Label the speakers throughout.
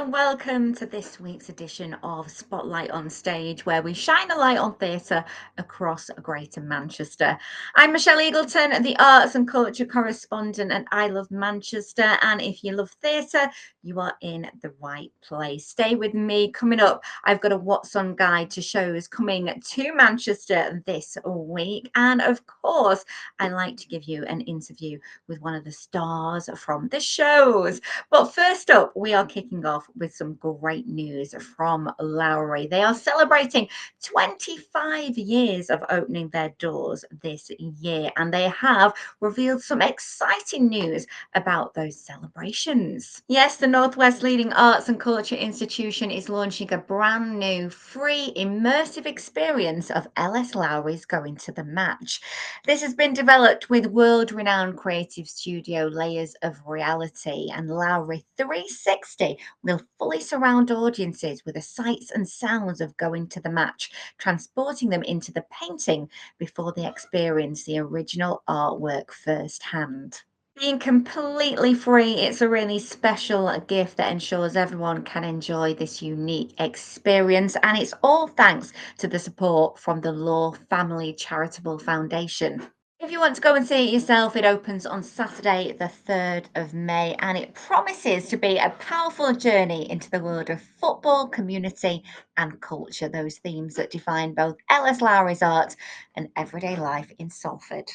Speaker 1: and welcome to this week's edition of Spotlight on Stage, where we shine a light on theatre across Greater Manchester. I'm Michelle Eagleton, the arts and culture correspondent, and I love Manchester. And if you love theatre, you are in the right place. Stay with me. Coming up, I've got a What's On guide to shows coming to Manchester this week. And of course, I like to give you an interview with one of the stars from the shows. But first up, we are kicking off with some great news from Lowry. They are celebrating 25 years of opening their doors this year, and they have revealed some exciting news about those celebrations. Yes, the Northwest's leading arts and culture institution is launching a brand new free immersive experience of LS Lowry's Going to the Match. This has been developed with world-renowned creative studio Layers of Reality, and Lowry 360 will fully surround audiences with the sights and sounds of going to the match, transporting them into the painting before they experience the original artwork firsthand. Being completely free, it's a really special gift that ensures everyone can enjoy this unique experience, and it's all thanks to the support from the Law Family Charitable Foundation. If you want to go and see it yourself, it opens on Saturday, the 3rd of May, and it promises to be a powerful journey into the world of football, community, and culture, those themes that define both Ellis Lowry's art and everyday life in Salford.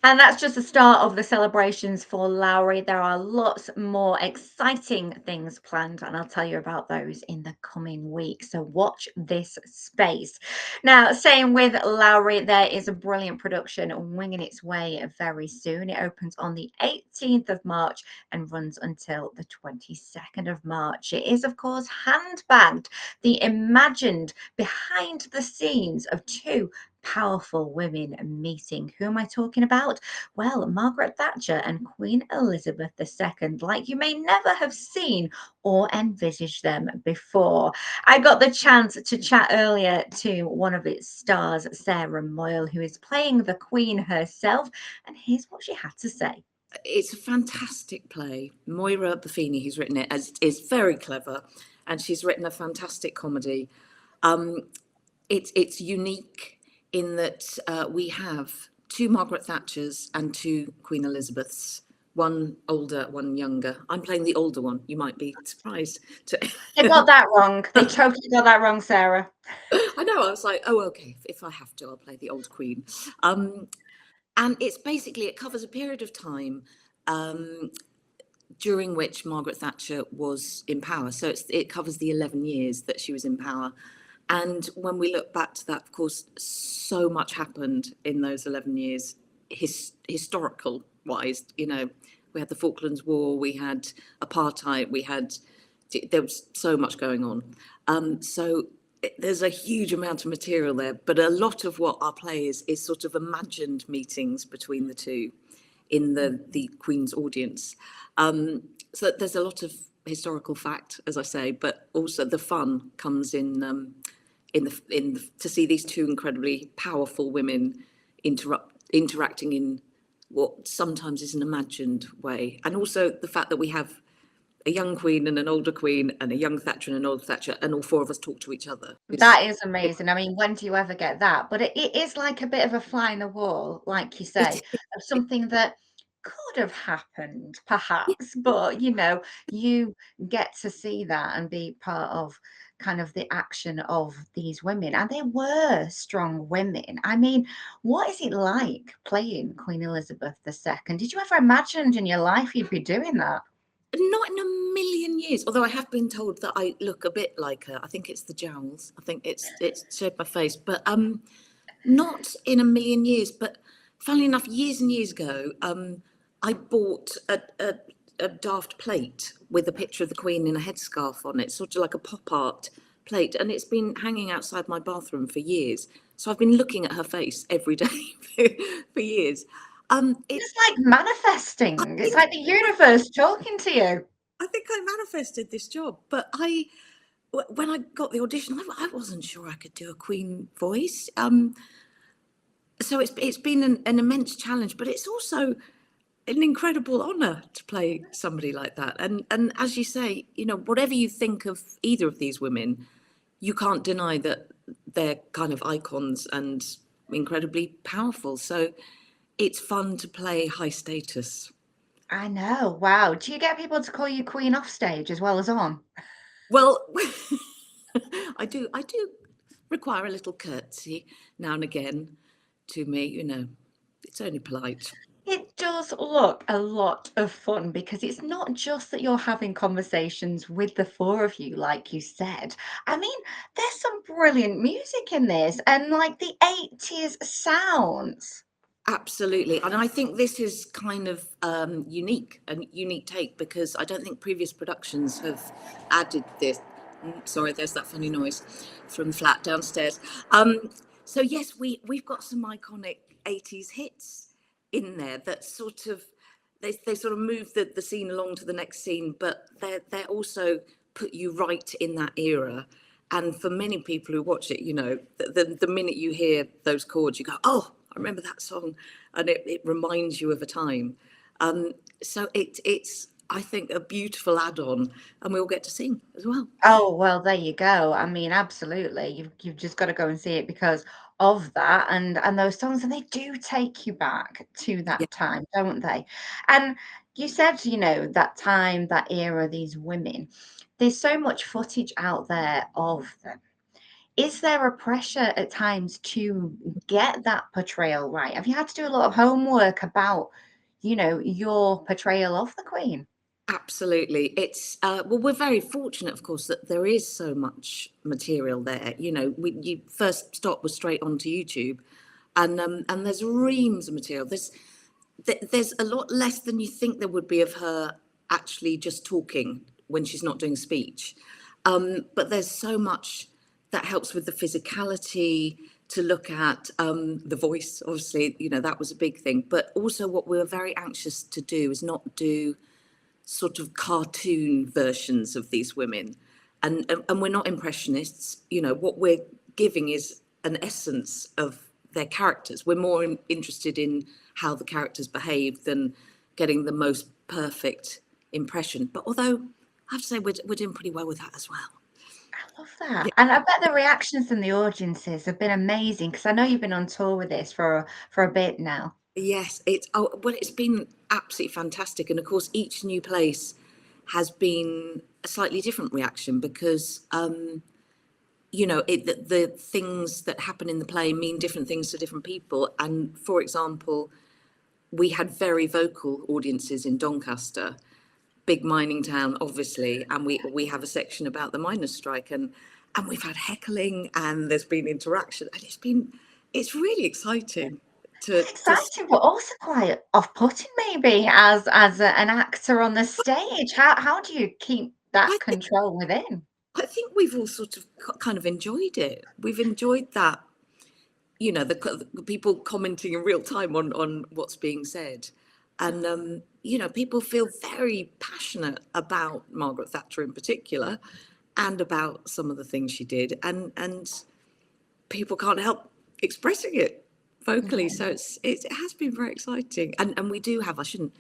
Speaker 1: And that's just the start of the celebrations for Lowry. There are lots more exciting things planned, and I'll tell you about those in the coming week. So watch this space. Now, staying with Lowry, there is a brilliant production winging its way very soon. It opens on the 18th of March and runs until the 22nd of March. It is, of course, Handbagged, the imagined behind the scenes of two powerful women meeting. Who am I talking about? Well, Margaret Thatcher and Queen Elizabeth II, like you may never have seen or envisaged them before. I got the chance to chat earlier to one of its stars, Sarah Moyle, who is playing the Queen herself, and here's what she had to say.
Speaker 2: It's a fantastic play. Moira Buffini, who's written it, is very clever, and she's written a fantastic comedy. It's unique in that we have two Margaret Thatchers and two Queen Elizabeths, one older, one younger. I'm playing the older one. You might be surprised.
Speaker 1: They got that wrong. They totally got that wrong, Sarah.
Speaker 2: I know. I was like, oh, okay. If I have to, I'll play the old Queen. And it's basically, it covers a period of time during which Margaret Thatcher was in power. So it covers the 11 years that she was in power. And when we look back to that, of course, so much happened in those 11 years, historical wise. You know, we had the Falklands War, we had apartheid, there was so much going on. So there's a huge amount of material there, but a lot of what our play is sort of imagined meetings between the two in the Queen's audience. So there's a lot of historical fact, as I say, but also the fun comes in to see these two incredibly powerful women interacting in what sometimes is an imagined way, and also the fact that we have a young Queen and an older Queen and a young Thatcher and an old Thatcher, and all four of us talk to each other.
Speaker 1: That is amazing. I mean, when do you ever get that? But it is like a bit of a fly in the wall, like you say, of something that could have happened, perhaps. But, you get to see that and be part of kind of the action of these women. And they were strong women. I mean, what is it like playing Queen Elizabeth II? Did you ever imagine in your life you'd be doing that?
Speaker 2: Not in a million years, although I have been told that I look a bit like her. I think it's the jowls. I think it's showed my face, but not in a million years. But funnily enough, years and years ago, I bought a daft plate with a picture of the Queen in a headscarf on it, sort of like a pop art plate, and it's been hanging outside my bathroom for years. So I've been looking at her face every day for years.
Speaker 1: It's like manifesting. It's like the universe talking to you.
Speaker 2: I think I manifested this job, but when I got the audition, I wasn't sure I could do a Queen voice. So it's been an immense challenge, but it's also an incredible honour to play somebody like that. And as you say, you know, whatever you think of either of these women, you can't deny that they're kind of icons and incredibly powerful. So it's fun to play high status.
Speaker 1: I know. Wow. Do you get people to call you queen off stage as well as on?
Speaker 2: Well, I do require a little curtsy now and again to me, you know, it's only polite.
Speaker 1: It does look a lot of fun because it's not just that you're having conversations with the four of you, like you said. I mean, there's some brilliant music in this and like the 80s sounds.
Speaker 2: Absolutely. And I think this is kind of unique, a unique take, because I don't think previous productions have added this. Sorry, there's that funny noise from the flat downstairs. So yes, we've got some iconic 80s hits in there that sort of they sort of move the scene along to the next scene, but they're also put you right in that era. And for many people who watch it, you know, the minute you hear those chords, you go, oh, I remember that song, and it reminds you of a time. So it's I think a beautiful add-on, and we all get to sing as well.
Speaker 1: Oh, well, there you go. I mean, absolutely. You've just got to go and see it because of that and those songs, and they do take you back to
Speaker 2: Yeah,
Speaker 1: that time, don't they? And you said, you know, that time, that era, these women. There's so much footage out there of them. Is there a pressure at times to get that portrayal right? Have you had to do a lot of homework about, you know, your portrayal of the Queen?
Speaker 2: absolutely. It's well, we're very fortunate, of course, that there is so much material there. You know, you first stop was straight onto YouTube, and there's reams of material. There's a lot less than you think there would be of her actually just talking when she's not doing speech. But there's so much that helps with the physicality to look at the voice. Obviously, you know, that was a big thing. But also, what we were very anxious to do is not do sort of cartoon versions of these women. And we're not impressionists. You know, what we're giving is an essence of their characters. We're more interested in how the characters behave than getting the most perfect impression. But although I have to say we're doing pretty well with that as well.
Speaker 1: I love
Speaker 2: Yeah.
Speaker 1: that, and I bet the reactions from the audiences have been amazing because I know you've been on tour with this for a bit now.
Speaker 2: Yes, it's been absolutely fantastic, and of course each new place has been a slightly different reaction because you know the things that happen in the play mean different things to different people. And for example, we had very vocal audiences in Doncaster, big mining town, obviously, and we have a section about the miners' strike, and we've had heckling and there's been interaction, and it's really exciting
Speaker 1: It's
Speaker 2: to
Speaker 1: exciting, but also quite off-putting maybe as an actor on the stage. How do you keep that
Speaker 2: I think
Speaker 1: control within?
Speaker 2: I think we've all sort of kind of enjoyed it. We've enjoyed that, you know, the people commenting in real time on what's being said, and you know, people feel very passionate about Margaret Thatcher in particular, and about some of the things she did, and people can't help expressing it vocally. So it has been very exciting, and we do have. I shouldn't.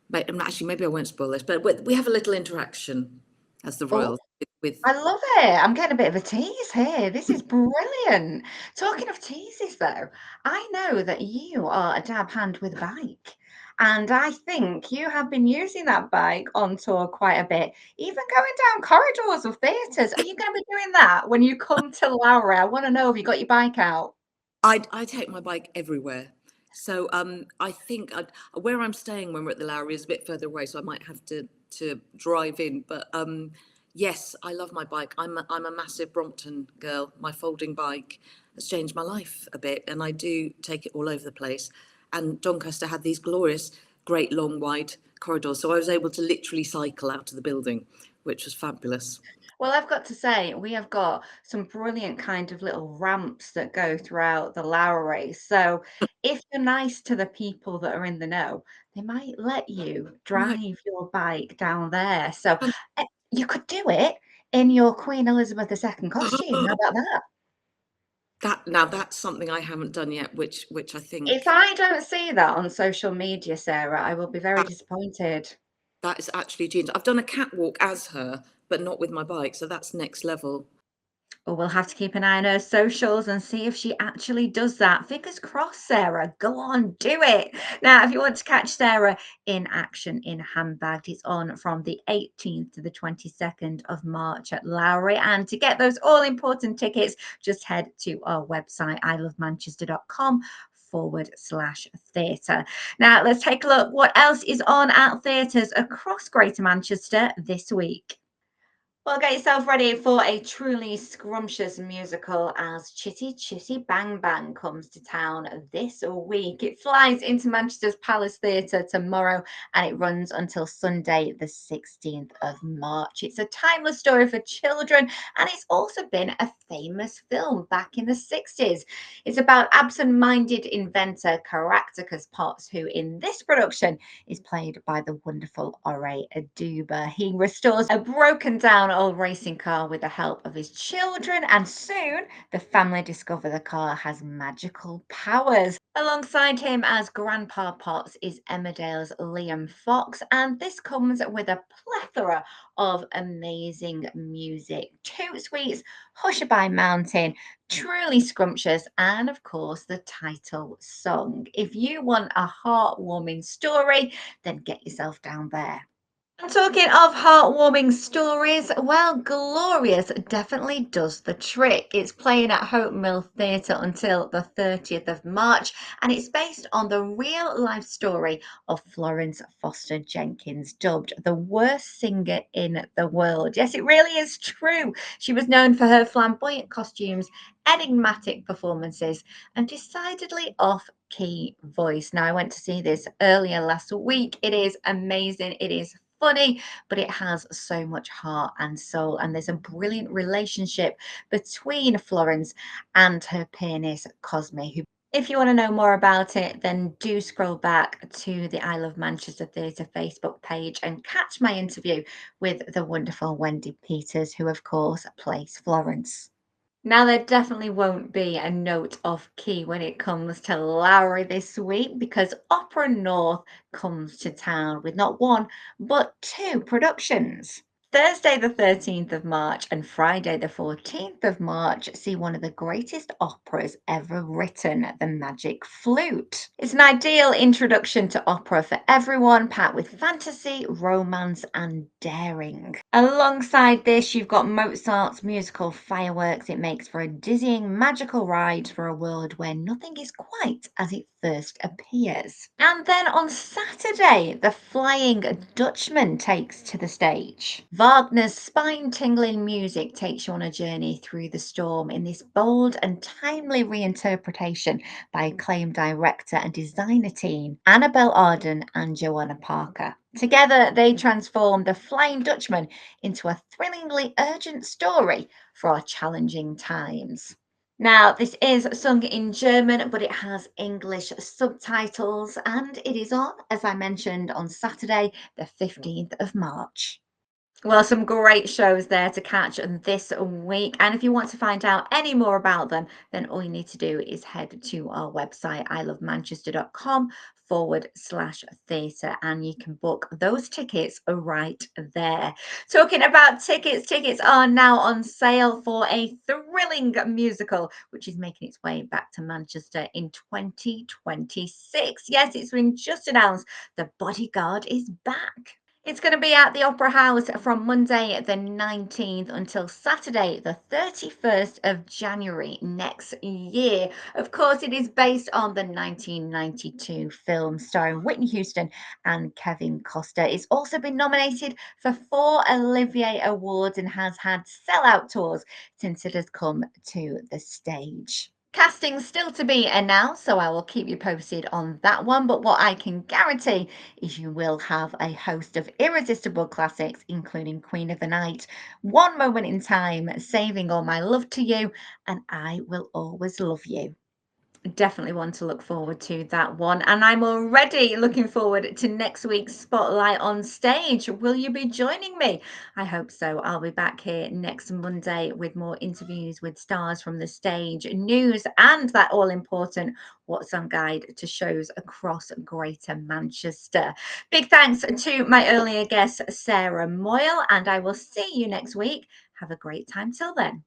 Speaker 2: But actually, maybe I won't spoil this, but we have a little interaction as the
Speaker 1: Oh,
Speaker 2: royals with
Speaker 1: I love it. I'm getting a bit of a tease here. This is brilliant. Talking of teases, though, I know that you are a dab hand with a bike. And I think you have been using that bike on tour quite a bit, even going down corridors of theatres. Are you going to be doing that when you come to Lowry? I want to know if you got your bike out.
Speaker 2: I take my bike everywhere. So I think where I'm staying when we're at the Lowry is a bit further away, so I might have to drive in. But yes, I love my bike. I'm a massive Brompton girl. My folding bike has changed my life a bit, and I do take it all over the place. And Doncaster had these glorious, great, long, wide corridors, so I was able to literally cycle out of the building, which was fabulous.
Speaker 1: Well, I've got to say, we have got some brilliant kind of little ramps that go throughout the Lowry. So if you're nice to the people that are in the know, they might let you
Speaker 2: Right.
Speaker 1: drive your bike down there. So you could do it in your Queen Elizabeth II costume. How about that?
Speaker 2: That's something I haven't done yet, which I
Speaker 1: If
Speaker 2: think
Speaker 1: I don't see that on social media, Sarah, I will be very
Speaker 2: that
Speaker 1: disappointed.
Speaker 2: that is actually genius. I've done a catwalk as her, but not with my bike, so that's next level.
Speaker 1: Well, we'll have to keep an eye on her socials and see if she actually does that. Fingers crossed, Sarah. Go on, do it. Now, if you want to catch Sarah in action in Handbagged, it's on from the 18th to the 22nd of March at Lowry. And to get those all important tickets, just head to our website, ilovemanchester.com/theatre. Now, let's take a look what else is on at theatres across Greater Manchester this week. Well, get yourself ready for a truly scrumptious musical as Chitty Chitty Bang Bang comes to town this week. It flies into Manchester's Palace Theatre tomorrow and it runs until Sunday, the 16th of March. It's a timeless story for children and it's also been a famous film back in the 60s. It's about absent-minded inventor Caractacus Potts, who in this production is played by the wonderful Ore Aduba. He restores a broken down old racing car with the help of his children, and soon the family discover the car has magical powers. Alongside him as Grandpa Potts is Emmerdale's Liam Fox, and this comes with a plethora of amazing music. Toot Sweets, Hushabye Mountain, truly scrumptious, and of course, the title song. If you want a heartwarming story, then get yourself down there. And talking of heartwarming stories, well, Glorious definitely does the trick. It's playing at Hope Mill Theatre until the 30th of March, and it's based on the real life story of Florence Foster Jenkins, dubbed the worst singer in the world. Yes, it really is true. She was known for her flamboyant costumes, enigmatic performances, and decidedly off key voice. Now, I went to see this earlier last week. It is amazing. It is funny, but it has so much heart and soul. And there's a brilliant relationship between Florence and her pianist, Cosme, who if you want to know more about it, then do scroll back to the I Love Manchester Theatre Facebook page and catch my interview with the wonderful Wendy Peters, who, of course, plays Florence. Now, there definitely won't be a note off key when it comes to Lowry this week because Opera North comes to town with not one, but two productions. Thursday, the 13th of March, and Friday, the 14th of March, see one of the greatest operas ever written, The Magic Flute. It's an ideal introduction to opera for everyone, packed with fantasy, romance, and daring. Alongside this, you've got Mozart's musical Fireworks. It makes for a dizzying, magical ride for a world where nothing is quite as it first appears. And then on Saturday, The Flying Dutchman takes to the stage. Wagner's spine-tingling music takes you on a journey through the storm in this bold and timely reinterpretation by acclaimed director and designer team Annabelle Arden and Joanna Parker. Together, they transform The Flying Dutchman into a thrillingly urgent story for our challenging times. Now, this is sung in German, but it has English subtitles, and it is on, as I mentioned, on Saturday, the 15th of March. Well, some great shows there to catch this week. And if you want to find out any more about them, then all you need to do is head to our website, ilovemanchester.com/theatre, and you can book those tickets right there. Talking about tickets, tickets are now on sale for a thrilling musical, which is making its way back to Manchester in 2026. Yes, it's been just announced The Bodyguard is back. It's going to be at the Opera House from Monday the 19th until Saturday the 31st of January next year. Of course, it is based on the 1992 film starring Whitney Houston and Kevin Costner. It's also been nominated for 4 Olivier Awards and has had sellout tours since it has come to the stage. Casting still to be announced, so I will keep you posted on that one. But what I can guarantee is you will have a host of irresistible classics, including Queen of the Night, One Moment in Time, Saving All My Love to You, and I Will Always Love You. Definitely want to look forward to that one. And I'm already looking forward to next week's Spotlight on Stage. Will you be joining me? I hope so. I'll be back here next Monday with more interviews with stars from the stage, news, and that all important What's On Guide to shows across Greater Manchester. Big thanks to my earlier guest, Sarah Moyle, and I will see you next week. Have a great time till then.